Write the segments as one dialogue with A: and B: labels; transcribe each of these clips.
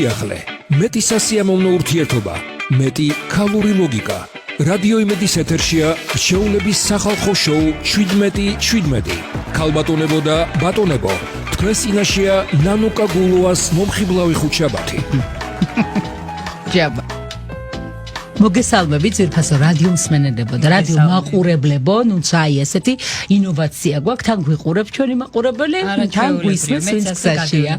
A: ახლა მეტი სასიამოვნო ურთიერთობა, მეტი ქალური ლოგიკა. რადიო იმედის ეთერშია შეულების სახალხო შოუ 17:17. ქალბატონებო და ბატონებო, თქვენს წინაშეა ნანუკა გულუას მომხიბლავი ხუთშაბათი.
B: ჯაბა მოგესალმებით ძირფასო რადიო მსმენელებო და რადიო მაყურებლებო, ნუ აი ესეთი ინოვაცია გვაქვს, თან გვიყურებ ჩვენი მაყურებელი, თან გვისმენს ვინც გზაშია.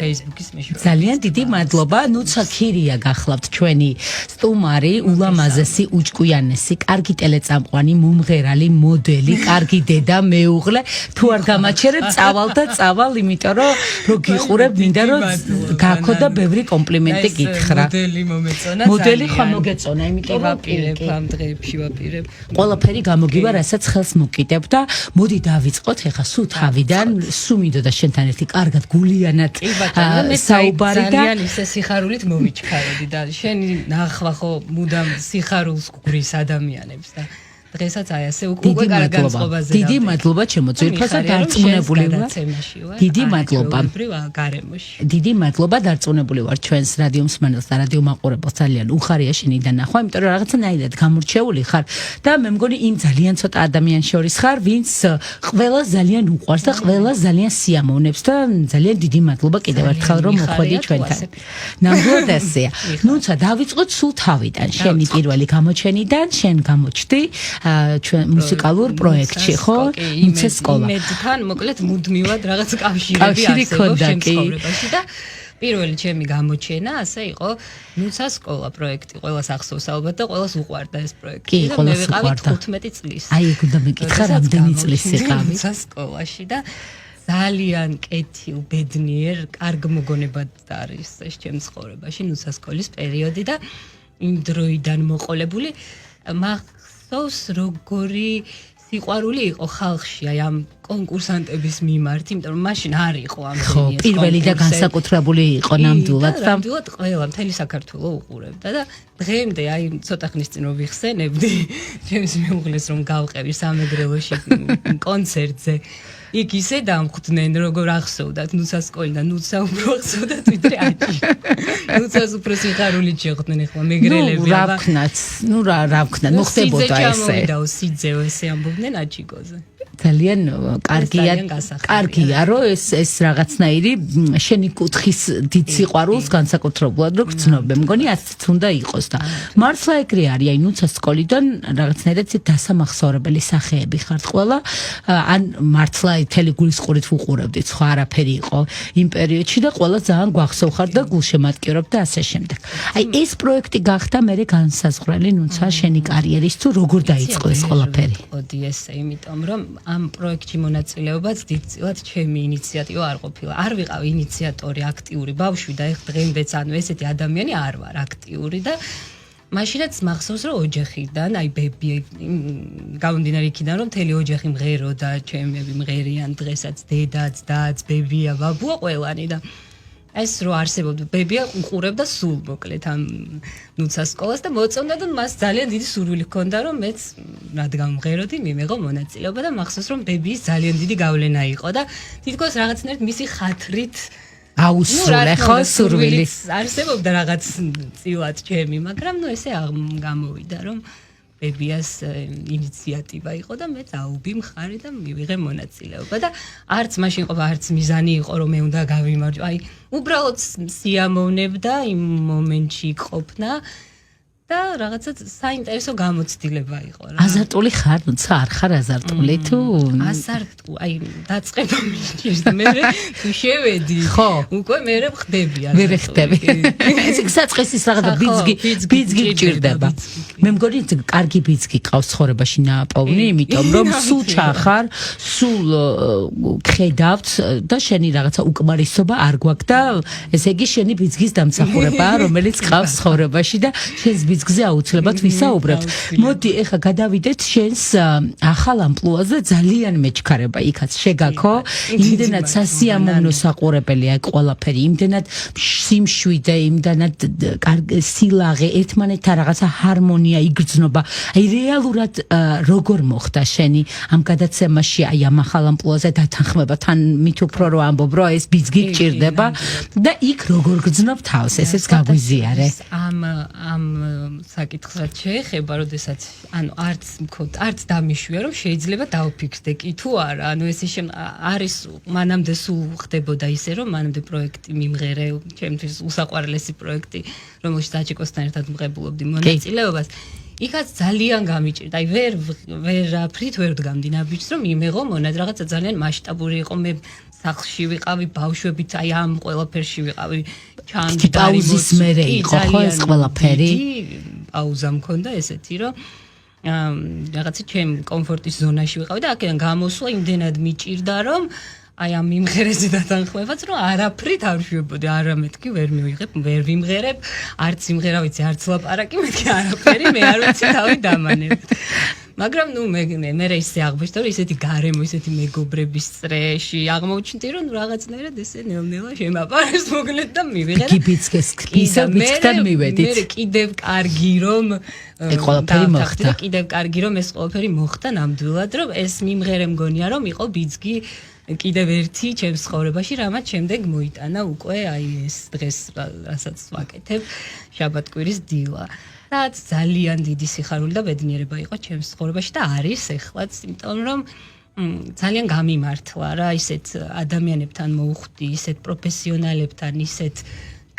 C: Facebook-ის მეშვეობით.
B: ძალიან დიდი მადლობა, ნუცა ქირია გახლავთ ჩვენი სტუმარი, ულამაზესი, უჭკუიანესი, კარგი ტელეწამყვანი, მომღერალი, მოდელი, კარგი დედა, მეუღლე, თუ არ გამაჩერებ, წავალ და წავალ, იმიტომ რომ გიყურებ, მინდა რომ გაქო და ბევრი კომპლიმენტი გითხრა.
C: მოდელი მომეწონა.
B: მოდელი ხომ მოგეწონა, იმიტომ რომ
C: ვაპირებ ამ დღეებში ვაპირებ.
B: ყველაფერი გამოგივა, რასაც ხელს მოკიდებ და მოდი დავიწყოთ ახლა სულ თავიდან, სულ მინდოდა შენთან ერთი კარგად გულიანად საუბარი და
C: ძალიან ისე სიხარულით მოვიჩქაროდი და შენი ნახვა ხო მუდამ სიხარულს გვრის ადამიანებს და დღესაც აი ასე უკვე კარგ განწყობაზე.
B: დიდი მადლობა ჩემო ძვირფასო დარწმუნებული ვარ. დიდი მადლობა.
C: გარემოში.
B: დიდი მადლობა დარწმუნებული ვარ ჩვენს რადიო მსმენელს და რადიო მაყურებელს ძალიან უხარია შენიდან ნახვა, იმიტომ რომ რაღაცნაირად გამორჩეული ხარ და მე მგონი იმ ძალიან ცოტა ადამიანს შორის ხარ, ვინც ყველას ძალიან უყვარს და ყველას ძალიან სიამოვნებს და ძალიან დიდი მადლობა კიდევ ერთხელ რომ მოხვედი ჩვენთან. ნამდვილად ასეა. ნუცა დავიწყოთ სულ თავიდან, შენი პირველი გამოჩენიდან, შენ გამოჩდი ჩვენ მუსიკალურ პროექტში, ხო? იმცე სკოლა.
C: იმედთან, მოკლედ, მუდმივად რაღაც კავშირი არსებობს ჩემს ცხოვრებაში და პირველი ჩემი გამოჩენა ასე იყო ნუცა სკოლა პროექტი. ყველას ახსოვს ალბათ და ყველას უყვარდა ეს პროექტი.
B: კი,
C: და მე
B: ყველას
C: ვიყავი
B: უყვარდა.
C: 15 წლის.
B: აი, უნდა მეკითხა, რამდენი წლის იყავი?
C: ნუცა სკოლაში და ძალიან კეთილ, ბედნიერ, კარგ მოგონებად არის ეს ჩემს ცხოვრებაში ნუცა სკოლის პერიოდი და იმ დროიდან მოყოლებული მახსოვს როგორი სიყვარული იყო ხალხში აი ამ კონკურსანტების მიმართ, იმიტომ რომ მაშინ არ იყო ამ
B: ხო, პირველი და განსაკუთრებული იყო ნამდვილად და
C: ნამდვილად ყველა მთელი საქართველო უყურებდა და დღემდე აი ცოტა ხნის წინ რომ ვიხსენებდი ჩემს მეუღლეს რომ გავყევი სამეგრელოში კონცერტზე იქ ისე დამხვდნენ როგორ ახსოვდათ ნუცა სკოლიდან ნუცა უფრო ახსოვდათ ვიდრე აჭი ნუცას უფრო სიხარულით შეხვდნენ ახლა მეგრელები
B: რა ვქნათ, ნუ რა ვქნათ, მოხდებოდა ესე.
C: სიძეო ესე ამბობდნენ აჭიკოზე.
B: ძალიან კარგია, რომ ეს რაღაცნაირი შენი კუთხის დიდ სიყვარულს განსაკუთრებულად რო გრძნობ. მგონი ასეც უნდა იყოს და მართლა ეგრე არის, აი ნუცა სკოლიდან რაღაცნაირად დასამახსოვრებელი სახეები ხართ ყველა, ან მართლა მთელი გულისყურით ვუყურებდით, სხვა არაფერი იყო იმ პერიოდში და ყველა ძალიან გვახსოვხართ და გულშემატკივრობთ და ასე შემდეგ. აი ეს პროექტი გახდა მერე განსაზღვრელი ნუცა შენი კარიერის თუ როგორ დაიწყო ეს ყველაფერი?
C: ოდი ესე, იმიტომ რომ ამ პროექტში მონაწილეობაც დიდწილად ჩემი ინიციატივა არ ყოფილა. არ ვიყავი ინიციატორი, აქტიური ბავშვი და ეხ დღემდეც ანუ ესეთი ადამიანი არ ვარ აქტიური და მაშინაც მახსოვს რომ ოჯახიდან, აი ბები გამომდინარე იქიდან რომ მთელი ოჯახი მღერო და ჩემები მღერიან დღესაც დედაც, დაც, ბებია, ბაბუა ყველანი და ეს რო არსებობდა ბებია უყურებდა სულ მოკლედ ამ ნუცა სკოლას და მოწონდა და მას ძალიან დიდი სურვილი ჰქონდა რომ მეც რადგან მღეროდი მიმეღო მონაწილეობა და მახსოვს რომ ბებიის ძალიან დიდი გავლენა იყო და თითქოს რაღაცნაირად მისი ხათრით
B: აუსრულე ხო სურვილი
C: არსებობდა რაღაც წილად ჩემი, მაგრამ ნუ ესე გამოვიდა რომ ბებიას ინიციატივა იყო და მე დაუბი მხარი და მივიღე მონაწილეობა და არც მაშინ ყოფა არც მიზანი იყო რომ მე უნდა გავიმარჯვო. აი უბრალოდ სიამოვნებდა იმ მომენტში ყოფნა და რაღაცა საინტერესო გამოცდილება იყო რა.
B: აზარტული ხარ, თუმცა არ ხარ აზარტული თუ?
C: აი დაწყება მიჭირდა მე თუ შევედი.
B: ხო.
C: უკვე მე ხდები
B: მე ხდები. ეს საწყისის რაღაცა ბიძგი გჭირდება. მე მგონი კარგი ბიძგი ყავს ცხოვრებაში ნაპოვნი, იმიტომ რომ სულ ჩახარ, სულ ხედავთ და შენი რაღაცა უკმარისობა არ გვაქვს და ესე იგი შენი ბიძგის დამსახურებაა, რომელიც ყავს ცხოვრებაში და შენს ბიძგზე აუცილებლად ვისაუბრებთ. მოდი, ეხლა გადავიდეთ შენს ახალ ამპლუაზე, ძალიან მეჩქარება იქაც შეგაქო, იმდენად სასიამოვნო საყურებელია ყველაფერი, იმდენად სიმშვიდე, იმდენად სილაღე, ერთმანეთთან რაღაცა ჰარმონია, იგრძნობა. აი რეალურად როგორ მოხდა შენი ამ გადაცემაში, აი ამ ახალ ამპლუაზე დათანხმება, თან მით უფრო რო ამბობ, რომ ეს ბიძგი გჭირდება და იქ როგორ გრძნობ თავს, ესეც გაგვიზიარე.
C: ამ საკითხსაც შეეხება, როდესაც ანუ არც დამიშვია, რომ შეიძლება დავფიქრდე კი თუ არა, ანუ ეს არის მანამდე სულ ხდებოდა ისე, რომ მანამდე პროექტი მიმღერე, ჩემთვის უსაყვარლესი პროექტი, რომელშიც აჭიკოსთან ერთად მღებულობდი მონაწილეობას. იქაც ძალიან გამიჭირდა, აი ვერაფრით ვერ ვდგამდი ნაბიჯს, რომ იმეღო მონად რაღაცა ძალიან მასშტაბური იყო, მე სახლში ვიყავი, ბავშვებით, აი ამ ყველაფერში ვიყავი, ჩანგი
B: პაუზის მერე იყო ხო ეს ყველაფერი?
C: პაუზა მქონდა ესეთი, რომ რაღაცა ჩემ კომფორტის ზონაში ვიყავი და აქედან გამოსვლა იმდენად მიჭირდა, რომ აი ამ მიმღერეზე დათანხმებაც, რომ არაფრით არ ვშვებოდი, არამედ კი ვერ მივიღებ, ვერ ვიმღერებ, არც იმღერა ვიცი, არც ლაპარაკი, მეთქი არაფერი, მე არ ვიცი თავი დამანებ. მაგრამ ნუ მე ისე აღმოჩნდა, რომ ისეთი გარემო, ისეთი მეგობრების წრეში აღმოჩნდი, რომ რაღაცნაირად ესე ნელ-ნელა შემაპარეს მოგლეთ და მივიღე.
B: ბიძგთან მივედით.
C: მე კიდევ კარგი რომ
B: ყველაფერი მოხდა.
C: კიდევ კარგი რომ ეს ყველაფერი მოხდა ნამდვილად, რომ ეს მიმღერე მგონია, რომ იყო ბიძგი კიდევ ერთი ჩემს ცხოვრებაში, რამაც შემდეგ მოიტანა უკვე აი ეს დღეს, რასაც ვაკეთებ, შაბათ-კვირის დილა. და ძალიან დიდი სიხარული და ბედნიერება იყო ჩემს ცხოვრებაში და არის ეხლაც, იმიტომ რომ ძალიან გამიმართლა რა, ისეთ ადამიანებთან მოვხვდი, ისეთ პროფესიონალებთან, ისეთ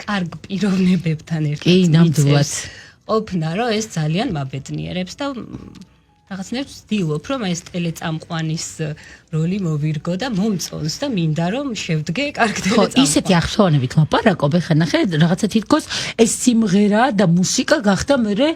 C: კარგ პიროვნებებთან ერთად.
B: კი, ნამდვილად.
C: ყოფნა, რომ ეს ძალიან მაბედნიერებს და რაღაცნაირად ვცდილობ, რომ ეს ტელეწამყვანის როლი მოვირგო და მომწონს და მინდა რომ შევდგე კარგ ტელეწამყვანს.
B: ხო, ისეთი ახსოვანებით ლაპარაკობ, ეხლა ნახე, რაღაცა თითქოს ეს სიმღერა და მუსიკა გახდა მერე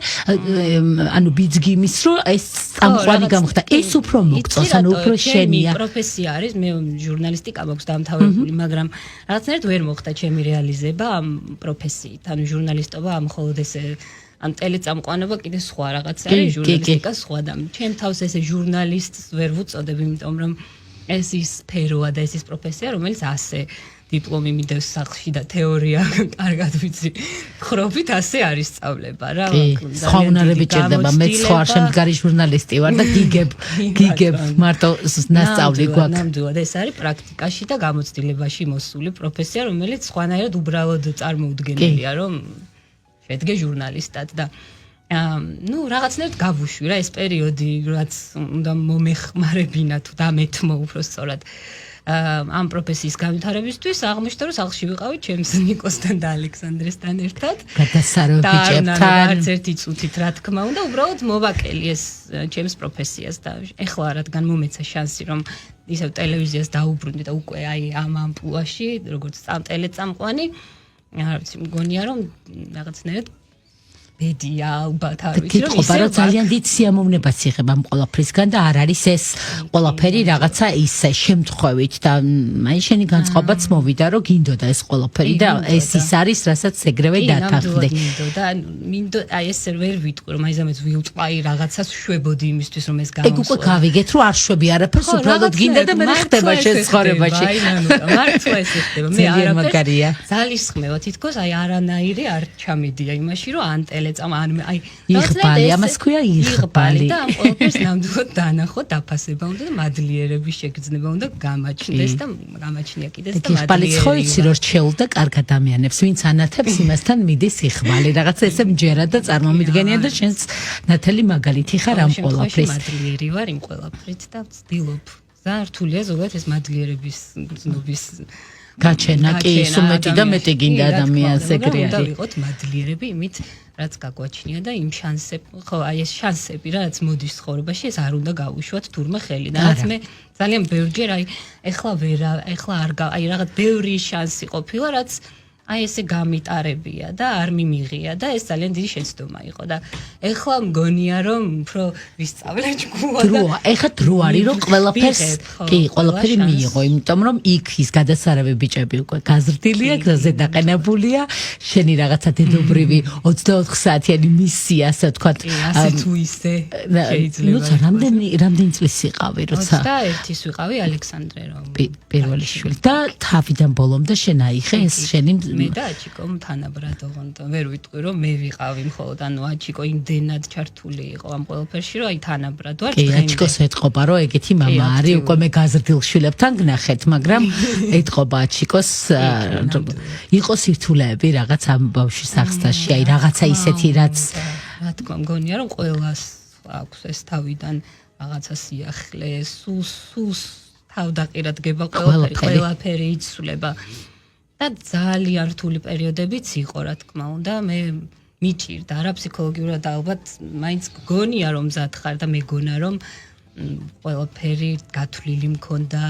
B: ანუ ბიძგი იმის, რომ ეს წამყვანი გამოხდა. ეს უფრო მოგწონს, ანუ უფრო შენია.
C: პროფესია არის, მე ჟურნალისტიკა მაქვს დამთავრებული, მაგრამ რაღაცნაირად ვერ მოხდა ჩემი რეალიზება ამ პროფესიით. ანუ ჟურნალისტობა ამ მხოლოდ ესე ან ტელეწამყვანობა კიდე სხვა რაღაცა არის, ჟურნალისტიკა სხვა და ჩემ თავს ესე ჟურნალისტს ვერ ვუწოდებ, იმიტომ რომ ეს ის სფეროა და ეს ის პროფესია, რომელიც ასე დიპლომი მიდევს სახლში და თეორია კარგად ვიცი. ხრობით ასე არის სწავლება რა.
B: სხვა უნარები ჭირდება, მე სხვა შემდგარი ჟურნალისტი ვარ და გიგებ მარტო ნასწავლი გვაქვს.
C: ნამდვილად ეს არის პრაქტიკაში და გამოცდილებაში მოსული პროფესია, რომელიც სხვანაირად უბრალოდ წარმოუდგენელია, რომ შედგე ჟურნალისტად და ნუ რაღაცნაირად გავუშვი რა ეს პერიოდი, რაც უნდა მომეხმარებინა თუ დამეთმო უფრო სწორად ამ პროფესიის განვითარებისთვის. აღმოჩნდა, რომ სახლში ვიყავი ჩემს ნიკოსთან და ალექსანდრესთან ერთად.
B: გადასარევებიჭებთან.
C: არც ერთი წუთით რა თქმა უნდა, უბრალოდ მოვაკელი ეს ჩემს პროფესიას და ეხლა რადგან მომეცა შანსი, რომ ისევ ტელევიზიას დაუბრუნდი და უკვე აი ამ ამპლუაში, როგორც ტელეწამყვანი, არ ვიცი, მგონია რომ რაღაცნაირად ბედია ალბათ არ ვიცი რომ
B: ისე ძალიან დიდ სიამოვნებას იღებ ამ ყველაფრისგან და არ არის ეს ყველაფერი რაღაცა ისე შემთხვევით და აი შენი განწყობაც მოვიდა რომ გინდოდა ეს ყველაფერი და ეს ის არის რასაც ეგრევე დათანხმდი.
C: მინდო აი ეს ვერ ვიტყვი რომ აი ზამეც ვიუწყაი რაღაცას შვებოდი იმისთვის რომ ეს
B: გამოსვლა. ეგ უკვე გავიგეთ რომ არ შვები არაფერს უბრალოდ გინდა და მე ხდება შენ ცხოვრებაში.
C: მართლა ეს ხდება. მე არაფერს ძალისხმევა თითქოს აი არანაირი არ ჩამედია იმაში რომ ან აი
B: იღბალი, ამას ქვია იღბალი
C: და ამ ყველაფერს ნამდვილად დანახო, დაფასება უნდა და მადლიერების შეგრძნება უნდა გამაჩნდეს და გამაჩნია კიდეც და
B: იღბალიც ხო იცი რომ რჩეულ და კარგ ადამიანებს ვინც ანათებს იმასთან მიდის იღბალი რაღაცა ესე მჯერა და წარმომიდგენია და შენს ნათელი მაგალითი ხარ ამ ყველაფრის.
C: მადლიერი ვარ იმ ყველაფრით და ვცდილობ. ძალიან რთულია ზოგადად ეს მადლიერების გრძნობის
B: გაჩენა კი სუმეტი და მეტი გინდა ადამიანს ეგრე არის.
C: უნდა ვიყოთ მადლიერები იმით რაც გაგვაჩნია და იმ შანსები, ხო, აი ეს შანსები რა, რაც მოდის ცხოვრებაში, ეს არ უნდა გავუშვათ თურმე ხელი და რაც მე ძალიან ბევრჯერ აი ეხლა არ აი რაღაც ბევრი შანსი ყოფილა, რაც აი ესე გამიტარებია და არ მიმიღია და ეს ძალიან დიდი შეცდომა იყო და ეხლა მგონია რომ უფრო ვისწავლე ჭკუა და
B: ეხლა დრო არის რომ ყველაფერი მიიღო, იმიტომ რომ იქ ის გადასარევი ბიჭები უკვე გაზრდილია, ზედაყენებულია, შენი რაღაცა დედობრივი 24 საათიანი მისია, ასე ვთქვათ.
C: ასე თუ ისე შეიძლება.
B: რამდენი წლის იყავი, როცა
C: 21-ის ვიყავი ალექსანდრე რომ
B: პირველი შვილი და თავიდან ბოლომდე შენ აიხე ეს შენი
C: მე და აჩიკომ თანაბრად ოღონდ ვერ ვიტყვი რომ მე ვიყავი მხოლოდ ანუ აჩიკო იმდენად ჩართული იყო ამ ყველაფერში რომ აი თანაბრად ვარ
B: კი აჩიკოს ეთყობა რომ ეგეთი მამა არის უკვე მე გაზრდილ შვილებთან გნახეთ მაგრამ ეთყობა აჩიკოს იყო სირთულეები რაღაც ამ ბავშვის აღსტაში აი რაღაცა ისეთი რაც
C: რა თქმა მგონია რომ ყველას აქვს ეს თავიდან რაღაცა სიახლე სუს თავდაყირადგება ყველაფერი იცვლება და ძალიან რთული პერიოდებიც იყო რა თქმა უნდა მე მიჭირდა რა ფსიქოლოგიურად ალბათ მაინც გონია რომ მზად ხარ და მეგონა რომ ყველაფერი გათვლილი მქონდა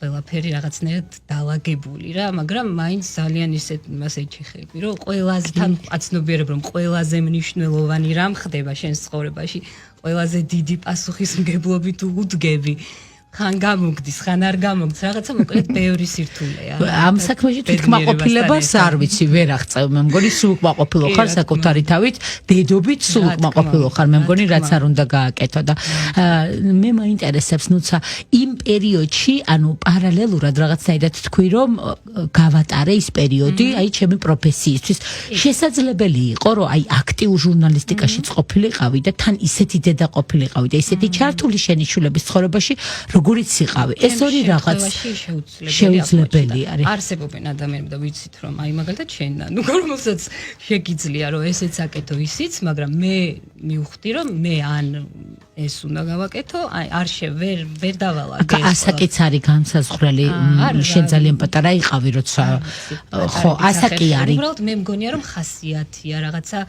C: ყველაფერი რაღაცნაირად დაალაგებული რა მაგრამ მაინც ძალიან ისეთ იმას ეჩიხები რომ ყველაზე თან აცნობიერებ რომ ყველაზე მნიშვნელოვანი რამ ხდება შენს ცხოვრებაში ყველაზე დიდი პასუხისმგებლობით უდგები ხან გამოგდის, ხან არ გამოგდის, რაღაცა მოკლედ ბევრი სირთულეა.
B: ამ საქმეში თვითკმაყოფილებას არ ვიცი, ვერ აღწევ. მე მგონი სულ კმაყოფილო ხარ საკუთარი თავით, დედობით სულ კმაყოფილო ხარ. მე მგონი რაც არ უნდა გააკეთო და მე მაინტერესებს ნუცა იმ პერიოდში, ანუ პარალელურად რაღაცნაირად თქვი რომ გავატარე ის პერიოდი, აი ჩემი პროფესიისთვის. შესაძლებელი იყო რომ აი აქტიურ ჟურნალისტიკაშიც ყოფილიყავი და თან ისეთი დედა ყოფილიყავი და ისეთი ჩართული შენი შვილების ცხოვრებაში როგორიც იყავი ეს ორი რაღაც შეუძლებელი არის
C: არსებობენ ადამიანები და ვიცით რომ აი მაგალითად შენ ნუ რომელსაც შეგიძლია რომ ესეც აკეთო ისიც მაგრამ მე მივხვდი რომ მე ან ეს უნდა გავაკეთო აი ვერ დავალაგე
B: ასაკიც არის განსაზღვრელი შენ ძალიან პატარა იყავი როცა ხო ასაკი არის
C: უბრალოდ მე მგონია რომ ხასიათია რაღაცა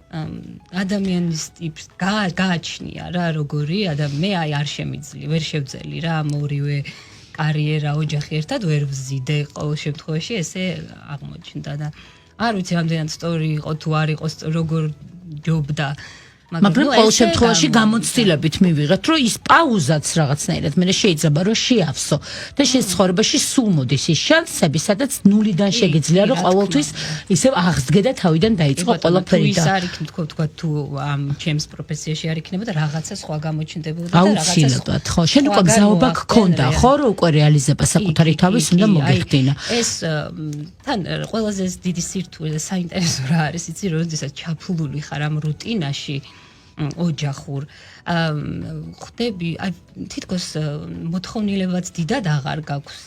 C: ადამიანის ტიპს გააჩნია რა როგორი მე აი არ შემიძლია ვერ შევძელი რა მორივე კარიერა ოჯახი ერთად ვერ ვზიდე ყოველ შემთხვევაში ესე აღმოჩნდა და არ ვიცი რამდენად სწორი იყო თუ არ იყო როგორ ჯობდა
B: მაგრამ ყოველ შემთხვევაში გამოცდილებით მივიღეთ რომ ის პაუზაც რაღაცნაირად მე შეიძლება რომ შეავსო და შენ ცხოვრებაში სულ მოდის ის შანსები სადაც ნულიდან შეგიძლია რომ ყოველთვის ისევ აღსდგე და თავიდან დაიწყო ყველაფერი და
C: ის არ იქნება თქვა თუ ამ ჩემს პროფესიაში არ იქნება და რაღაცა სხვა გამოჩნდებოდა და რაღაცა
B: აუცილებლად ხო შენ უკვე გზაობა გქონდა ხო რომ უკვე რეალიზება საკუთარი თავის უნდა მოგეხდინა
C: ეს თან ყველაზე დიდი სირთულე და საინტერესო რა არის იცი როდესაც ჩაფლული ხარ ამ რუტინაში ოჯახურ ხდები აი თითქოს მოთხოვნილებაც დიდად აღარ გაქვს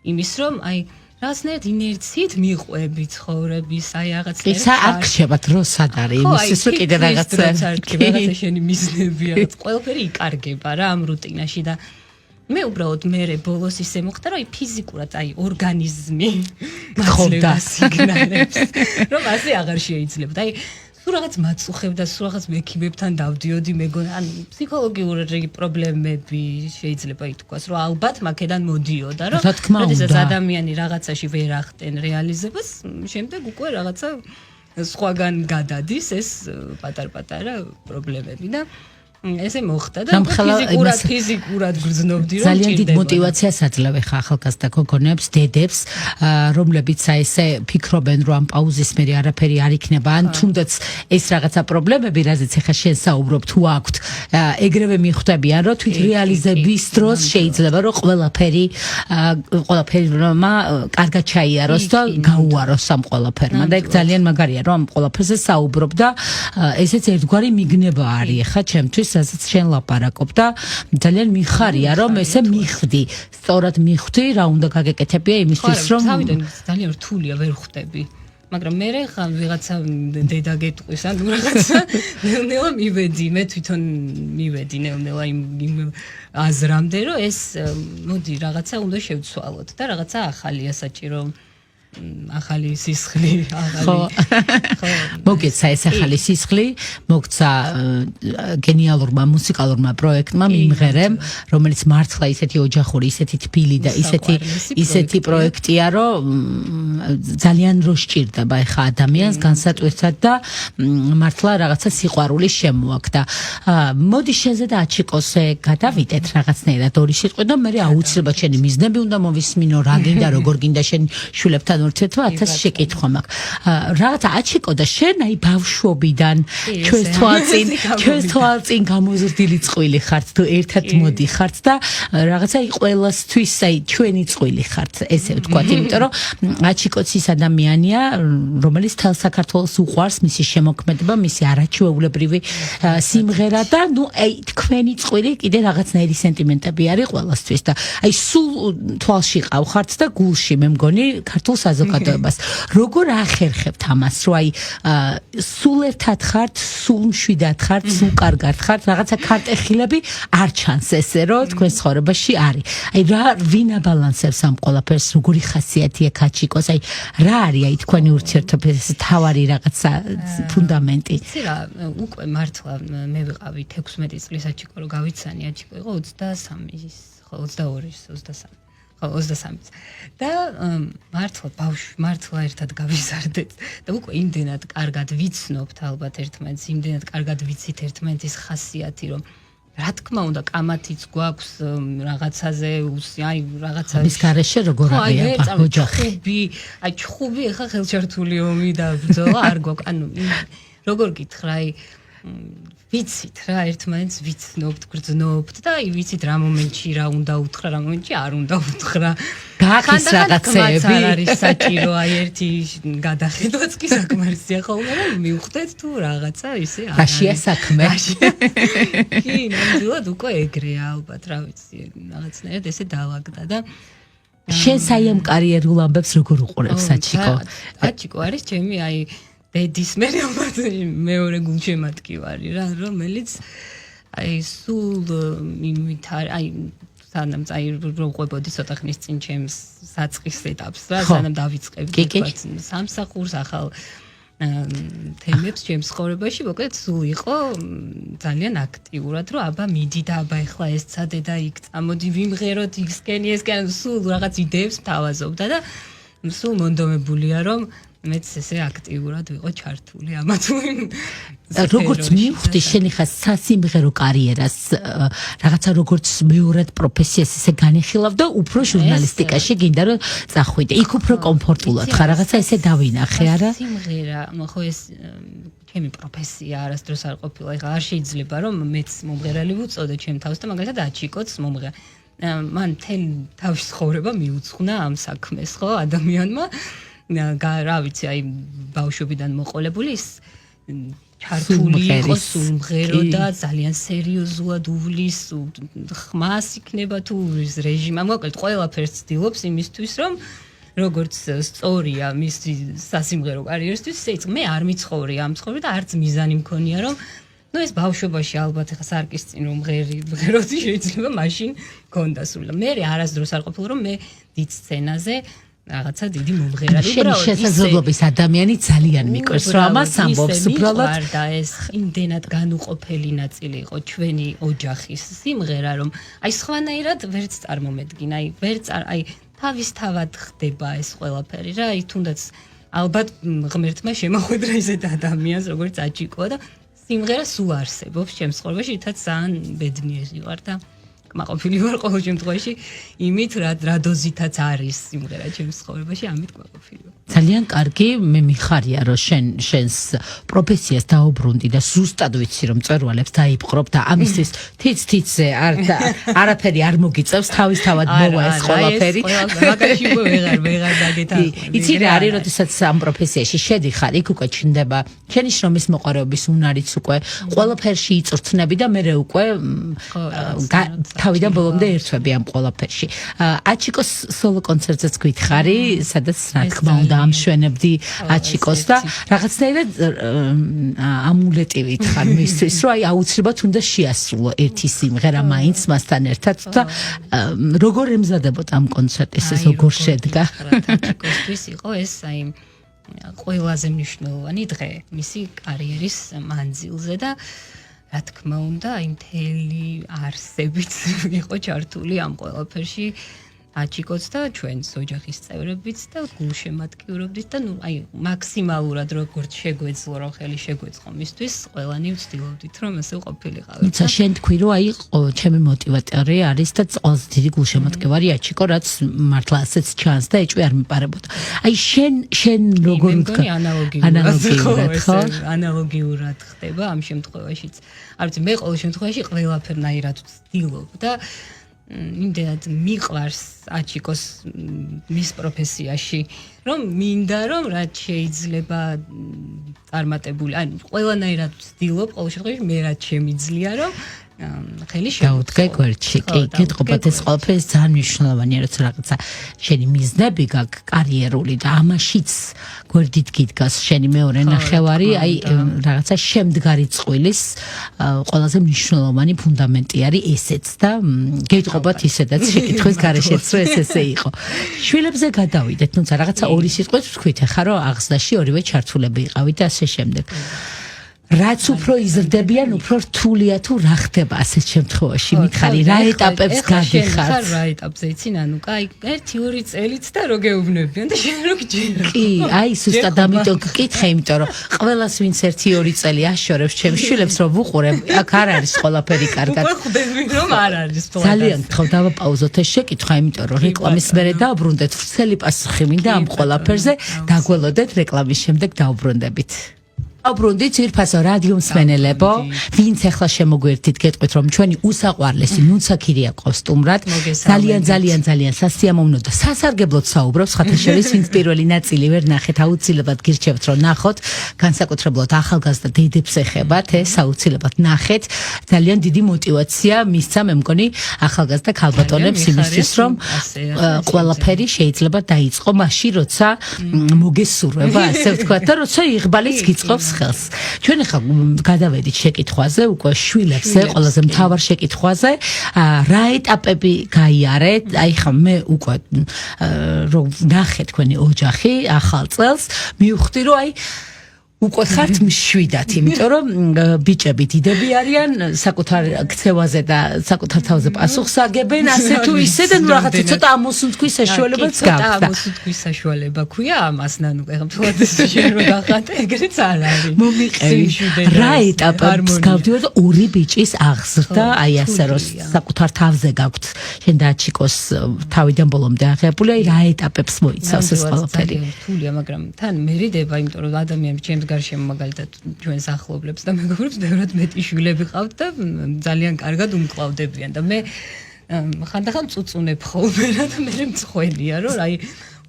C: იმის რომ აი რაღაცნაირად ინერციით მიყვები ცხოვრების აი რაღაცნაირად
B: ისა არ ხდება დროს არ არის იმისთვის რომ კიდე რაღაცა
C: შენი მიზნები რაღაც ყველაფერი იკარგება რა ამ რუტინაში და მე უბრალოდ მე ბოლოს ისე მოხდა რომ აი ფიზიკურად აი ორგანიზმი
B: ხობდა
C: სიგნალებს რომ ასე აღარ შეიძლება და აი სულ რაღაც მაწუხებდა, სულ რაღაც მექიმებთან დავდიოდი, მეგონა, ან ფსიქოლოგიური პრობლემები შეიძლება ითქვას, რომ ალბათ მაქედან მოდიოდა, რომ როდესაც ადამიანი რაღაცაში ვერ ახდენ რეალიზებას, შემდეგ უკვე რაღაცა სხვაგან გადადის ეს პატარ-პატარა პრობლემები და ესე მოხდა და ფიზიკურად გრძნობდი რომ
B: ძალიან დიდ მოტივაციას აძლევ ხა ახალგაზრდა გოგონებს, დედებს, რომლებიც აი ესე ფიქრობენ რომ ამ პაუზის მერე არაფერი არ იქნება ან თუნდაც ეს რაღაცა პრობლემები, რაზეც ახლა შენ საუბრობ, თუ აქვთ, ეგრევე მიხვდებიან რომ თვით რეალიზების დროს შეიძლება რომ ყველაფერი კარგად ჩაიაროს და გაუაროს ამ ყველაფერმა და ეგ ძალიან მაგარია რომ ამ ყველაფერზე საუბრობ და ესეც ერთგვარი მიგნება არის ხა ჩემთვის რასაც შენ ლაპარაკობ და ძალიან მიხარია რომ ესე მიხვდი, სწორად მიხვდი რა უნდა გაგეკეთებია იმისთვის რომ
C: თავიდან ძალიან რთულია ვერ ხვდები მაგრამ მე ხან ვიღაცა დედა გეტყვის ან რაღაცა ნელ-ნელა მივედი მე თვითონ მივედი ნელ-ნელა იმ აზრამდე რომ ეს მოდი რაღაცა უნდა შევცვალოთ და რაღაცა ახალია საჭირო ახალი სისხლი ახალი
B: მოგეცა ეს ახალი სისხლი, მოგცა გენიალურმა მუსიკალურმა პროექტმა მიმღერემ, რომელიც მართლა ისეთი ოჯახური, ისეთი თბილი და ისეთი პროექტია, რომ ძალიან რო სჭირდება ეხა ადამიანს განსატვირთად და მართლა რაღაცა სიყვარული შემოაქვს და მოდი შენზე და აჩიკოსე გადავიდეთ რაღაცნაირად ორი სიტყვი და მე აუცილებლად შენი მიზნები უნდა მოვისმინო, რა გინდა, როგორ გინდა შენ შულებთან ურთიერთობა, 1000 შეკითხვა მაქვს. რაღაცა აჩიკო და შენ აი ბავშვობიდან ჩვენს თვალწინ გამოზრდილი წყვილი ხართ, თუ ერთად მოდიხართ და რაღაცა ყველასთვის აი ჩვენი წყვილი ხართ, ესე ვთქვათ, იმიტომ რომ აჩიკოც ის ადამიანია, რომელიც თელ საქართველოს უყვარს, მისი შემოქმედება, მისი არაჩვეულებრივი სიმღერა და ნუ აი თქვენი წყვილი კიდე რაღაცნაირი სენტიმენტები არის ყველასთვის და აი სულ თვალში ყავხართ და გულში მე მგონი ქართულ საზოგადოებას. როგორ ახერხებთ ამას, რომ აი სულ ერთად ხართ, სულ მშვიდად ხართ, სულ კარგად ხართ, რაღაცა ქარტეხილები არ ჩანს ესე, რომ თქვენ ცხოვრებაში არის. აი რა ვინ აბალანსებს ამ ყველაფერს, როგორი ხასიათია ქაჩიკოს, აი რა არის აი თქვენი ურთიერთობის თავარი რაღაცა ფუნდამენტი.
C: იცი რა, უკვე მართლა მე ვიყავი 16 წლის აჩიკო, რომ გავიცანი აჩიკო იყო 23-ის, ხო 22-23. 23 და მართლა ბავშვი მართლა ერთად გავიზარდეთ და უკვე იმდენად კარგად ვიცნობთ ალბათ ერთმანეთს, იმდენად კარგად ვიცით ერთმანეთის ხასიათი, რომ რა თქმა უნდა კამათიც გვაქვს რაღაცაზე, აი რაღაცა
B: ის გარეშე როგორ არის ოჯახი.
C: აი ჩხუბი ეხა ხელჩართული ომი და ბრძოლა არ გვაქვს, ანუ როგორ გითხრა, აი ვიცით რა ერთმანეთს ვიცნობთ, გრძნობთ და აი ვიცით რა მომენტში რა უნდა უთხრა, რა მომენტში არ უნდა უთხრა.
B: გააკის რაღაცეები
C: არის საჭირო, აი ერთი გადახედვაც კი საკმარისია ხოლმე და მივხვდეთ თუ რაღაცა ისე არ არის.
B: რაშია საქმე?
C: კი, ნამდვილად უკვე ეგრეა ალბათ, რა ვიცი, რაღაცნაირად ესე დავაგდა და
B: შენს აი ამ კარიერულ ამბებს როგორ უყურებს აჩიკო?
C: აჩიკო არის ჩემი აი დედის მეორე გულშემატკივარი რა, რომელიც აი სულ იმით აი სანამ აი რომ ყვებოდი ცოტა ხნის წინ ჩემს საწყის ეტაპს რა, სანამ დავიწყებდი თქვათ სამსახურს ახალ თემებს ჩემს ცხოვრებაში, მოკლედ სულ იყო ძალიან აქტიურად, რომ აბა მიდი და აბა ეხლა ეს წადე და იქ წამოდი ვიმღეროთ ისკენი სულ რაღაც იდეებს თავაზობდა და სულ მონდომებულია რომ მეც ესე აქტიურად ვიყო ჩართული ამათ.
B: როგორც მივხვდი შენი ხა სასიმღერო კარიერას რაღაცა როგორც მეორად პროფესიას ესე განიხილავ და უფრო ჟურნალისტიკაში გინდა რომ წახვიდე. იქ უფრო კომფორტულად ხარ, რაღაცა ესე დავინახე, არა?
C: სიმღერა, ხო ეს ჩემი პროფესია არასდროს არ ყოფილა. ეხლა არ შეიძლება რომ მეც მომღერალი ვუწოდე ჩემ თავს და მაგალითად აჩიკოც მომღერა. მან თავის ცხოვრება მიუძღვნა ამ საქმეს, ხო, ადამიანმა. რა ვიცი, აი ბავშვობიდან მოყოლებული ის ჩართული იყო სიმღერო და ძალიან სერიოზულად უვლის, ხმას იქნება თუ რეჟიმა, მოკლედ ყველაფერს ცდილობს იმისთვის, რომ როგორც სწორია მის სასიმღერო კარიერისთვის, ისე მე არ მიცხოვრია ამ ცხოვრება და არც მიზანი მქონია, რომ ნუ ეს ბავშვობაში ალბათ ეხა სარკის წინ რომ მღეროდი შეიძლება მაშინ მქონდა სულ. მე არასდროს არ ყოფილი რომ მე დიდ სცენაზე რაღაცა დიდი მომღერალი
B: უბრალოდ შესაძლებლობის ადამიანი ძალიან მიყვარს რომ ამას ამბობს
C: უბრალოდ და ეს იმდენად განუყოფელი ნაწილი იყო ჩვენი ოჯახის სიმღერა რომ აი სხვანაირად ვერც წარმომედგინა აი ვერც აი თავისთავად ხდება ეს ყველაფერი რა აი თუნდაც ალბათ ღმერთმა შემოხვედრა ისეთ ადამიანს როგორც აჩიკოა და სიმღერა სულ არსებობს ჩემს ცხოვრებაში თაც ძალიან ბედნიერი ვარ და მაყოფილი ვარ ყოველ შემთხვევაში იმით რა დოზითაც არის სიმღერა ჩემს ცხოვრებაში ამით მაყოფილი ვარ.
B: ძალიან კარგი, მე მიხარია რომ შენს პროფესიას დაუბრუნდი და ზუსტად ვიცი რომ მწერვალებს დაიპყრობ და ამისთვის თიცთიცზე არაფერი არ მოგიწევს თავისთავად მოვა ეს ყველაფერი.
C: მაგაში ვეღარ დაგეთან.
B: იცი რა არის, როდესაც ამ პროფესიაში შედიხარ, იქ უკვე ჩნდება შენი შრომის მოყარეობის უნარიც უკვე ყველაფერში იწვრთნები და მე უკვე თავიდან ბოლომდე ერთვები ამ ყველაფერში. აჩიკოს სოლო კონცერტზეც გითხარი, სადაც რა თქმა უნდა ამშვენებდი აჩიკოს და რაღაცნაირად ამულეტი ვითხარ მისთვის, რომ აი აუცილებლად უნდა შეასრულო ერთი სიმღერა მაინც მასთან ერთად და როგორ ემზადებოდ ამ კონცერტის, როგორ შედგა?
C: აჩიკოსთვის იყო ეს აი ყველაზე მნიშვნელოვანი დღე მისი კარიერის მანძილზე და რა თქმა უნდა, აი მთელი არსებით იყო ჩართული ამ ყველაფერში აჩიკოც და ჩვენს ოჯახის წევრებიც და გულშემატკივრობდით და აი მაქსიმალურად როგორც შეგვეძლო რომ ხელი შეგვეწყო მისთვის ყველანი ვცდილობდით რომ ესე ყოფილიყავით.
B: თუმცა შენ თქვი რომ აი ჩემი მოტივატორი არის და ყველაზე დიდი გულშემატკივარი აჩიკო რაც მართლა ასეც ჩანს და ეჭვი არ მიპარებოდა. აი შენ როგორ
C: ვთქვა ანალოგიურად ხო? ანალოგიურად ხდება ამ შემთხვევაშიც. არ ვიცი მე ყოველ შემთხვევაში ყველაფერნაირად ვცდილობ და იმდენად მიყვარს აჩიკოს მის პროფესიაში რომ მინდა რომ რაც შეიძლება წარმატებული ან ყველანაირად ვცდილობ ყოველ შემთხვევაში მე რაც შემიძლია რომ ხელი
B: შევუდგე გვერდში კი გეტყობათ ეს ყველაფერი ძალიან მნიშვნელოვანია როცა რაღაცა შენი მიზნები გაქვს კარიერული და ამაშიც გვერდით გიდგას შენი მეორე ნახევარი აი რაღაცა შემდგარი წყვილის ყველაზე მნიშვნელოვანი ფუნდამენტი არის ესეც და გეტყობათ ისედაც შეკითხვის გარეშეც რომ ესე იყო შვილებზე გადავიდეთ თუმცა რაღაცა ორი სიტყვით ვთქვით ახლა რომ აღზრდაში ორივე ჩართულები იყავით და ასე შემდეგ რაც უფრო იზრდებიან, უფრო რთულია თუ რა ხდება ასეთ შემთხვევაში. მითხარი, რა ეტაპებს გადიხარ?
C: ხარ რა ეტაპზე იცი, ანუ კაი, 1-2 წელიც და რო გეუბნებიან და შენ რო გჯერა.
B: კი, აი ზუსტად ამიტომ გკითხე, იმიტომ რომ ყველას ვინც 1-2 წელი აშორებს ჩემს შვილებს რომ ვუყურებ, აქ არ არის ყველაფერი კარგად.
C: უკვე ხვდები რომ არ არის პლანი.
B: ძალიან გთხოვ დავაპაუზოთ ეს შეკითხვა, იმიტომ რომ რეკლამის მერე დაუბრუნდეთ ვრცელი პასუხი მინდა ამ ყველაფერზე, დაგველოდეთ რეკლამის შემდეგ დაუბრუნდებით. აბრუნდით ძირფასო რადიო მსმენელებო, ვინც ახლა შემოგვერთით გეტყვით რომ ჩვენი უსაყვარლესი ნუცა ქირია ყავს სტუმრად, ძალიან სასიამოვნო და სასარგებლოდ საუბრობს, ხათა შორის ვინც პირველი ნაწილი ვერ ნახეთ, აუცილებლად გირჩევთ რომ ნახოთ, განსაკუთრებულად ახალგაზრდა დედებს ეხებათ, ეს აუცილებლად ნახეთ, ძალიან დიდი мотиваცია მისცა მე მგონი ახალგაზრდა ქალბატონებს იმისთვის რომ ყველაფერი შეიძლება დაიწყო მაშინ როცა მოგესურვება, ასე ვთქვათ და როცა იღბალიც გიწყობს ხელს. ჩვენ ახლა გადავედით შეკითხვაზე, უკვე შვილებზე, ყველაზე მთავარ შეკითხვაზე, რა ეტაპები გაიარეთ? აი ხა მე უკვე რომ ნახე თქვენი ოჯახი ახალ წელს, მივხვდი რომ აი უკვე ხართ მშვიდად, იმიტომ რომ ბიჭები დიდები არიან, საკუთარ ქცევაზე და საკუთარ თავზე პასუხს აგებენ, ასე თუ ისე და ნუ რაღაცა ცოტა ამოსუნთქვის საშუალებაც გაქვს.
C: ცოტა ამოსუნთქვის საშუალება ქვია ამას, ნანუ ხმთულად ეს შენ რო დახატე, ეგრეც არ არის.
B: მომიყევი. რა ეტაპებს გავდივარ ორი ბიჭის აღზრდა, აი ასე რომ საკუთარ თავზე გაქვთ შენ და აჩიკოს თავიდან ბოლომდე აღებული, აი რა ეტაპებს მოიცავს ეს ყველაფერი.
C: რთულია, მაგრამ თან მერიდება, იმიტომ რომ ადამიანები ჩემს გარშემო მაგალითად ჩვენს ახლობლებს და მეგობრებს ბევრად მეტი შვილები ყავთ და ძალიან კარგად უმკლავდებიან და მე ხანდახან წუწუნებ ხოლმე და მე მწხვენია რომ აი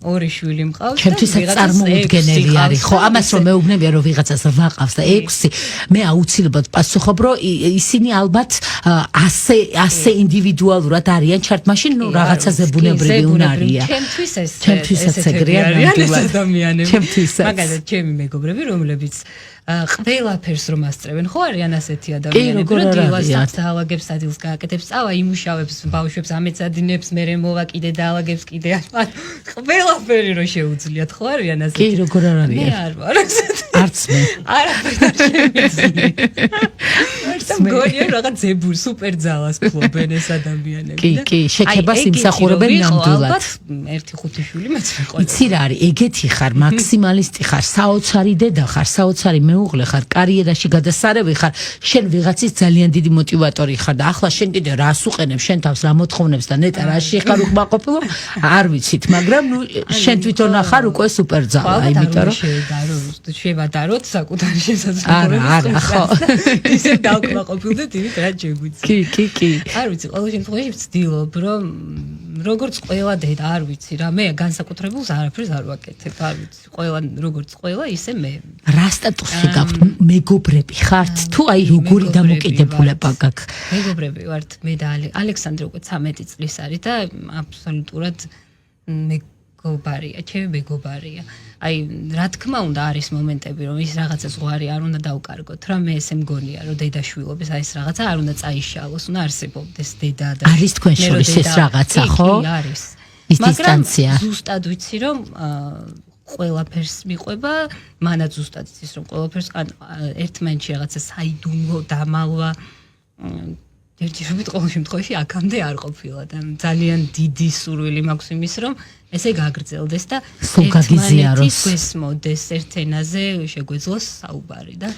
C: ორი შვილი მყავს და
B: ჩემთვისაც წარმოუდგენელი არის ხო ამას რომ მეუბნებია რომ ვიღაცას 8 ყავს და 6 მე აუცილებლად პასუხობ რომ ისინი ალბათ ასე ინდივიდუალურად არიან ჩართმაშინ ნუ რაღაცაზე ბუნებრივი უნარია ჩემთვისაც ეგრეა
C: ადამიანები
B: ჩემთვისაც
C: მაგალითად ჩემი მეგობრები რომლებიც ყველაფერს რომ ასწრებენ ხო არიან ასეთი ადამიანები რომ დილას დაალაგებს ადილს გააკეთებს წავა იმუშავებს ბავშვებს ამეცადინებს მერე მოვა კიდე დაალაგებს კიდე ყველაფერი რომ შეუძლიათ ხო არიან ასეთი
B: კი როგორ არ არის
C: მე არ ვარ ასეთი
B: არც მე
C: არაფერ არ შემიძლია არც მგონია რაღაც ზებურ სუპერ ძალას ფლობენ ეს ადამიანები
B: და კი შექებას იმსახურებენ ნამდვილად
C: 1-5 შვილი მეც ვიყო
B: იცი რა არის ეგეთი ხარ მაქსიმალისტი ხარ საოცარი დედა ხარ საოცარი მეუღლე ხარ კარიერაში გადასარევი ხარ შენ ვიღაცის ძალიან დიდი мотиваტორი ხარ და ახლა შენ კიდე რას უყენებ შენ თავს რა მოთხოვნებს და ნეტა რაში ხარ უკმაყოფილო არ ვიცით მაგრამ ნუ შენ თვითონ ახარ უკვე სუპერ ძალა იმიტომ რომ
C: შევადაროთ საკუთარი შესაძლებლობები
B: არა ხო
C: ისე დავკმაყოფილდეთ იმით რა შეგვიძლია
B: კი
C: არ ვიცი ყოველ შემთხვევაში ვცდილობ რომ როგორც ყველა დედა არ ვიცი რა მე განსაკუთრებულს არაფერს არ ვაკეთებ არ ვიცი ყველა როგორც ყველა ისე მე
B: რა სტატუსი გაქვთ მეგობრები ხართ თუ აი როგორი დამოკიდებულება გაქვს
C: მეგობრები ვართ მე და ალექსანდრე უკვე 13 წლის არის და აბსოლუტურად მეგობარია ჩემი მეგობარია აი რა თქმა უნდა არის მომენტები რომ ის რაღაცა ზღვარი არ უნდა დაუკარგოთ რა მე ესე მგონია რომ დედაშვილობის აი ეს რაღაცა არ უნდა წაიშალოს უნდა არსებობდეს დედა და
B: არის თქვენ შორის ეს რაღაცა ხო
C: არის
B: ის დისტანცია
C: ზუსტად ვიცი რომ ყველაფერს მიყვება, მანაც ზუსტად იცის რომ ყველაფერს ერთმანეთში რაღაცა საიდუმლო დამალვა ერთიობით ყოველ შემთხვევაში აქამდე არ ყოფილა და ძალიან დიდი სურვილი მაქვს იმის რომ ესე გაგრძელდეს და
B: ერთმანეთის
C: გესმოდეს ერთ ენაზე შეგვეძლოს საუბარი და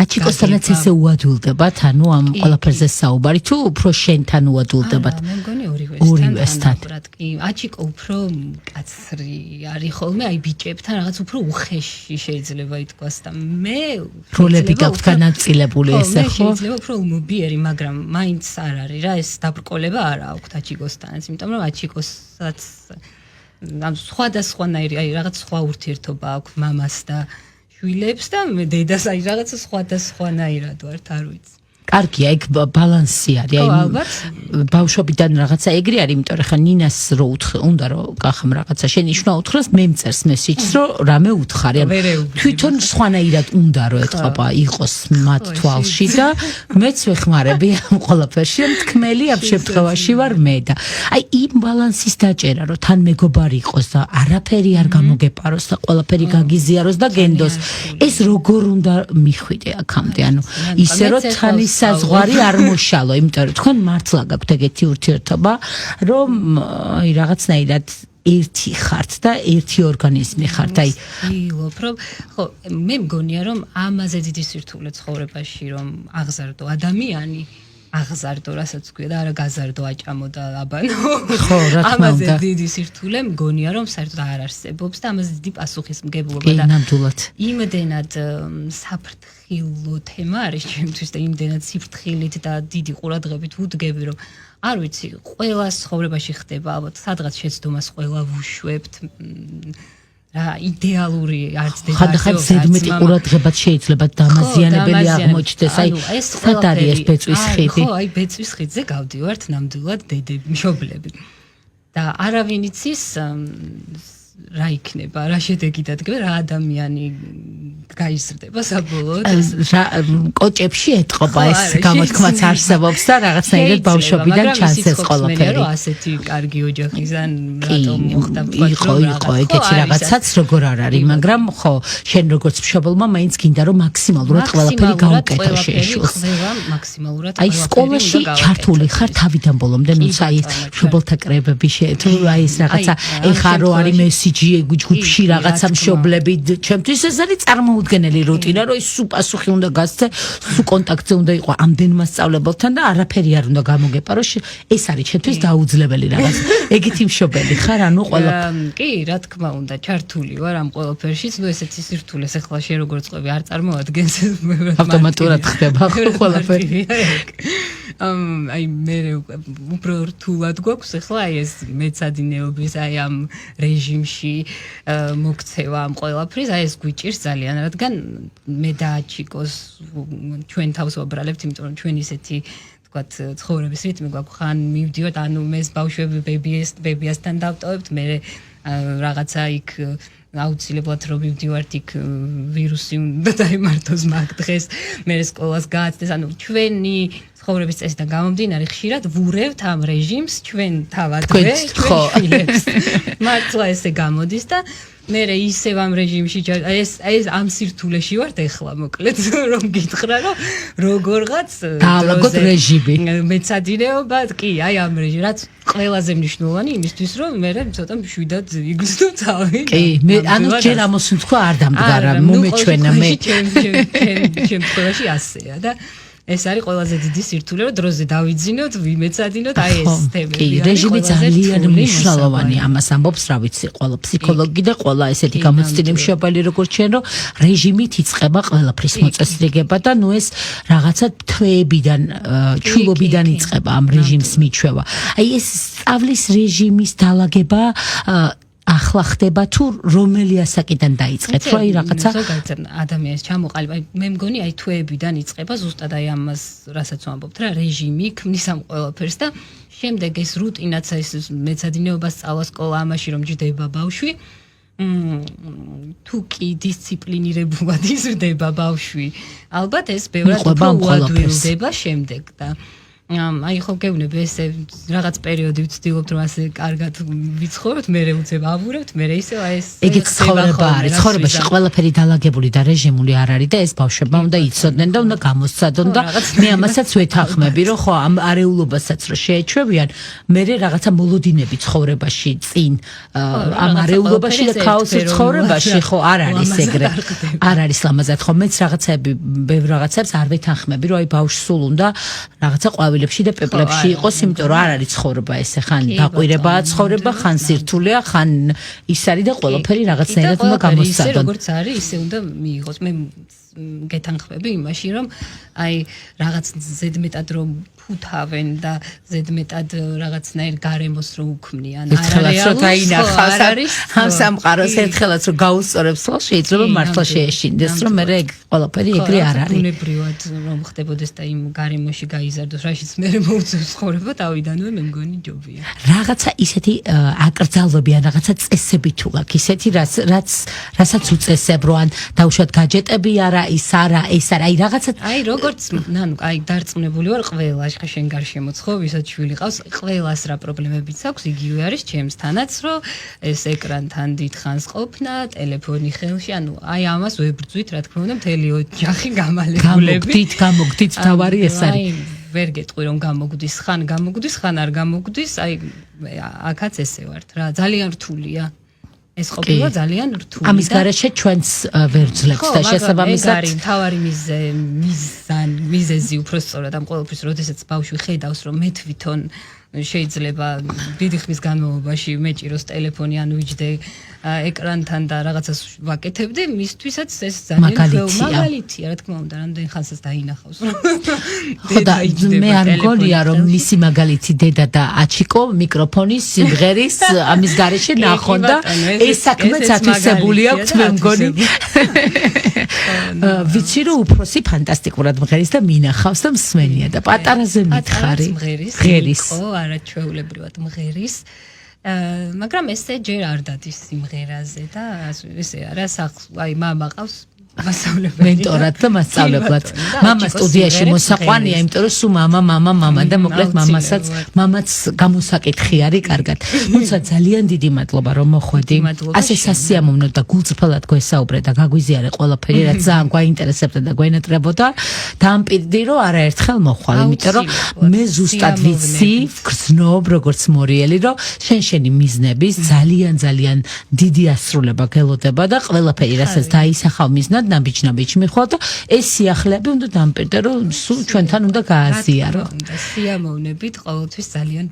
B: აჩიკოსთანაც ესე უადვილდებათ, ანუ ამ ყველაფერზე საუბარი თუ უფრო შენთან უადვილდებათ?
C: მე მგონი
B: ორივესთან.
C: კი, აჩიკო უფრო კაცრი არის ხოლმე, აი ბიჭებთან რაღაც უფრო უხეში შეიძლება ითქვას და მე
B: როლები გაქვთ განაწილებული ესე ხო?
C: შეიძლება უფრო უმობიერი, მაგრამ მაინც არ არის რა ეს დაბრკოლება არა აქვს აჩიკოსთანაც, იმიტომ რომ აჩიკოსაც ამ სხვადასხვანაირი აი რაღაც სხვა ურთიერთობა აქვს მამას და შვილებს და მე დედას აი რაღაცა სხვადასხვანაირად ვართ, არ ვიცი.
B: კარგია, ეგ ბალანსი არის. აი ბავშვობიდან რაღაცა ეგრე არის, იმიტომ რომ ხა ნინას რო უნდა რომ გახამ რაღაცა შენიშნა უთხრას, მე მწერს მესიჯს რომ რამე უთხარი. თვითონ სხვანაირად უნდა რომ ეთყობა იყოს მათ თვალში და მეც ვეხმარები ამ ყველაფერში, რომ თქმელი ამ შემთხვევაში ვარ მე და აი იმ ბალანსის დაჭერა რომ თან მეგობარი იყოს და არაფერი არ გამოგეპაროს და ყველაფერი გაგიზიაროს და გენდოს. ეს როგორ უნდა მიხვიდე აქამდე, ანუ ისე რომ თან საზღვარი არ მოშალო, იმიტომ რომ თქვენ მართლა გაქვთ ეგეთი ურთიერთობა, რომ აი რაღაცნაირად ერთი ხართ და ერთი ორგანიზმი ხართ. აი
C: ვცდილობ რომ ხო მე მგონია რომ ამაზე დიდი სირთულე ცხოვრებაში რომ აღზარდო ადამიანი აღზარდო, რასაც ქვია და არა გაზარდო აჭამო და აბანო.
B: ხო, რა თქმა უნდა.
C: ამაზე დიდი სირთულე მგონია რომ საერთოდ არ არსებობს და ამაზე დიდი პასუხისმგებლობა და
B: ნამდვილად.
C: იმდენად საფრთხილო თემა არის ჩემთვის და იმდენად სიფრთხილით და დიდი ყურადღებით ვუდგები რომ არ ვიცი, ყველა ცხოვრებაში ხდება ალბათ სადღაც შეცდომას ყველა ვუშვებთ რა იდეალური არც
B: ხანდახან ზედმეტი ყურადღებაც შეიძლება დამაზიანებელი აღმოჩნდეს. აი სად არის ეს ბეწვის ხიდი?
C: ხო, აი ბეწვის ხიდზე გავდივართ ნამდვილად დედები, მშობლები. და არავინ იცის რა იქნება, რა შედეგი დადგება, რა ადამიანი გაიზრდება საბოლოოდ.
B: რა კოჭებში ეთყობა ეს გამოთქმაც არსებობს და რაღაცნაირად ბავშვობიდან ჩანს ეს ყველაფერი.
C: რომ ასეთი კარგი ოჯახიდან რატომ მოხდა
B: იყო ეგეთი რაღაცაც როგორ არ არის, მაგრამ ხო, შენ როგორც მშობელმა მაინც გინდა რომ მაქსიმალურად ყველაფერი გაუკეთო შეშულს.
C: მაქსიმალურად
B: აი სკოლაში ჩართული ხარ თავიდან ბოლომდე, ნუ აი მშობელთა კრებები თუ აი ეს რაღაცა ეხა რო არის მესიჯი ჯგუფში რაღაცა მშობლები, ჩემთვის ეს არის წარმოუდგენელი რუტინა, რომ ის სულ პასუხი უნდა გასცე, სულ კონტაქტზე უნდა იყო ამდენ მასწავლებელთან და არაფერი არ უნდა გამოგეპარო. ეს არის ჩემთვის დაუძლებელი რაღაც. ეგეთი მშობელი ხარ, ანუ ყველა
C: კი, რა თქმა უნდა, ჩართული ვარ ამ ყველაფერშიც, ნუ ესეც სირთულეს ახლა შე როგორც ყვები არ წარმოადგენს
B: ავტომატურად ხდება ყველაფერი.
C: აი მე უფრო რთულად გვაქვს ახლა აი ეს მეცადინეობის აი ამ რეჟიმში მოქცევა ამ ყველაფრის, აი ეს გვიჭირს ძალიან, რადგან მე და აჩიკოს ჩვენ თავს ვაბრალებთ, იმიტომ რომ ჩვენ ისეთი თქვათ ცხოვრების რიტმი გვაქვს, ხან მივდივართ, ანუ მე ბავშვები ბებიასთან დავტოვებთ, მე რაღაცა იქ აუცილებლად რომ მივდივართ იქ ვირუსი უნდა დაიმართოს მაგ დღეს, მე სკოლას გააცდეს, ანუ ჩვენი ცხოვრების წესიდან გამომდინარე ხშირად ვურევთ ამ რეჟიმს ჩვენ თავადვე, ჩვენ შვილებს. მართლა ესე გამოდის და მე ისევ ამ რეჟიმში ეს ამ სირთულეში ვართ ეხლა მოკლედ რომ გითხრა რომ როგორღაც
B: დაალაგოთ რეჟიმი.
C: მეცადინეობა კი აი ამ რეჟიმი რაც ყველაზე მნიშვნელოვანი იმისთვის რომ მე ცოტა მშვიდად იგრძნო თავი.
B: კი, მე ანუ ჯერ ამოსულ თქვა არ დამდგარა, მომეჩვენა მე.
C: ჩემ ყველაში ასეა და ეს არის ყველაზე დიდი სირთულე, რომ დროზე დავიძინოთ, ვიმეცადინოთ, აი ეს თემები.
B: კი, რეჟიმი ძალიან მნიშვნელოვანი, ამას ამბობს, რა ვიცი, ყველა ფსიქოლოგი და ყველა ესეთი გამოცდილი მშობელი როგორც ჩვენ, რომ რეჟიმით იწყება ყველაფრის მოწესრიგება და ნუ ეს რაღაცა თვეებიდან, ჩულობიდან იწყება ამ რეჟიმს მიჩვევა. აი ეს სწავლის რეჟიმის დალაგება ახლა ხდება თუ რომელი ასაკიდან დაიწყეთ, რომ აი რაღაცა
C: ადამიანის ჩამოყალიბება, მე მგონი აი თვეებიდან იწყება ზუსტად აი ამას, რასაც ვამბობთ რა, რეჟიმი ქმნის ამ ყველაფერს და შემდეგ ეს რუტინაც ეს მეცადინეობა, სწავლა, სკოლა, ამაში რომ ჯდება ბავშვი, თუ კი დისციპლინირებულად იზრდება ბავშვი, ალბათ ეს ბევრად უფრო უადვილდება შემდეგ და აი ხო გეუბნები ესე რაღაც პერიოდი ვცდილობთ რომ ასე კარგად ვიცხოვროთ, მე უცებ ავურებთ, მე ისე აი ეს
B: ეგეც ცხოვრება არის, ცხოვრებაში ყველაფერი დალაგებული და რეჟიმული არ არის და ეს ბავშვებმა უნდა იცოდნენ და უნდა გამოსცადონ და მე ამასაც ვეთანხმები რომ ხო ამ არეულობასაც რომ შეეჩვევიან, მე რაღაცა მოლოდინები ცხოვრებაში წინ ამ არეულობაში და ქაოსის ცხოვრებაში ხო არ არის ეგრე. არ არის ლამაზად ხო მეც რაღაცები ბევრ რაღაცებს არ ვეთანხმები რომ აი ბავშვს სულ უნდა რაღაცა ყვავილებში და პეპლებში იყოს, იმიტომ რომ არ არის ცხოვრება ესე, ხან დაყვირებაა ცხოვრება, ხან სირთულეა, ხან ის არის და ყველაფერი რაღაცნაირად უნდა გამოსცადონ.
C: ისე როგორც არის, ისე უნდა მიიღოს. მე გეთანხმები იმაში, რომ აი რაღაც ზედმეტად რომ ფუთავენ და ზედმეტად რაღაცნაირ გარემოს რომ უქმნიან.
B: არ არის ამ სამყაროს ერთხელაც რომ გაუსწორებს ხო შეიძლება მართლა შეეშინდეს რომ მე ეგ ყველაფერი ეგრე არ არის.
C: ბუნებრივად რომ ხდებოდეს და იმ გარემოში გაიზარდოს, რაშიც მე მოუწევს ცხოვრება თავიდანვე მე მგონი ჯობია.
B: რაღაცა ისეთი აკრძალვები ან რაღაცა წესები თუ გაქვს, ისეთი რასაც უწესებ რო ან დაუშვათ გაჯეტები არა, ის არა, ეს არა, აი რაღაცა
C: აი როგორც ნანუ აი დარწმუნებული ვარ ყველა შენ გარშემოც ხო ვისაც შვილი ყავს, ყველას რა პრობლემებიც აქვს, იგივე არის ჩემსთანაც, რომ ეს ეკრანთან დიდხანს ყოფნა, ტელეფონი ხელში, ანუ აი ამას ვებრძვით, რა თქმა უნდა, მთელი ოჯახი გამალებული.
B: გამოგდით, თავარი ეს არის.
C: აი ვერ გეტყვი რომ გამოგდის, ხან არ გამოგდის, აი აქაც ესე ვართ რა, ძალიან რთულია. ეს ყოფილა ძალიან რთული.
B: ამის გარეშე ჩვენც ვერ ძლებს და შესაბამისად
C: არის თავარი მიზეზი უფრო სწორად ამ ყოველთვის, როდესაც ბავშვი ხედავს რომ მე თვითონ შეიძლება დიდი ხნის განმავლობაში მეჭიროს ტელეფონი ან ვიჯდე ეკრანთან და რაღაცას ვაკეთებდი, მისთვისაც ეს ძალიან მაგალითია, რა თქმა უნდა, რამდენ ხანსაც დაინახავს.
B: ხო და მე არ მგონია რომ მისი მაგალითი დედა და აჩიკო მიკროფონის სიმღერის ამის გარეშე ნახონ და ეს საქმეც ათვისებული აქვს მე მგონი. ვიცი რომ უფროსი ფანტასტიკურად მღერის და მინახავს და მსმენია და პატარაზე მითხარი.
C: მღერის. ხო, არაჩვეულებრივად მღერის. მაგრამ ესე ჯერ არ დადის სიმღერაზე და ესე არა აი მამა ყავს მასწავლებელი
B: მენტორად და მასწავლებლად. მამა სტუდიაში მოსაყვანია, იმიტომ რომ სულ მამა და მოკლედ მამაც გამოსაკითხი არის კარგად. თუმცა ძალიან დიდი მადლობა რომ მოხვედი. ასე სასიამოვნო და გულწრფელად გვესაუბრე და გაგვიზიარე ყველაფერი, რაც ძალიან გვაინტერესებდა და გვენატრებოდა. დაამპირდი რომ არაერთხელ მოხვალ, იმიტომ რომ მე ზუსტად ვიცი, გრძნობ როგორც მორიელი, რომ შენი მიზნების ძალიან დიდი ასრულება გელოდება და ყველაფერი რასაც დაისახავ მიზნად ნაბიჯ მიხვალ და ეს სიახლეები უნდა დამპირდე რომ სულ ჩვენთან უნდა გააზიარო.
C: სიამოვნებით ყოველთვის ძალიან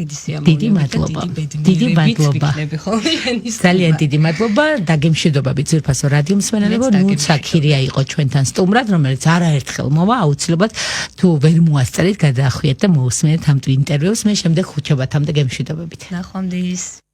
C: დიდი
B: მადლობა. დიდი მადლობა. ძალიან დიდი მადლობა. დაგემშვიდობებით ძვირფასო რადიო მსმენელებო, ნუცა ქირია იყო ჩვენთან სტუმრად, რომელიც არაერთხელ მოვა, აუცილებლად თუ ვერ მოასწრით, გადაახვიეთ და მოусმენთ ამ ინტერვიუს. მე შემდეგ ხუთშაბათამდე გემშვიდობებით.
C: ნახვამდის.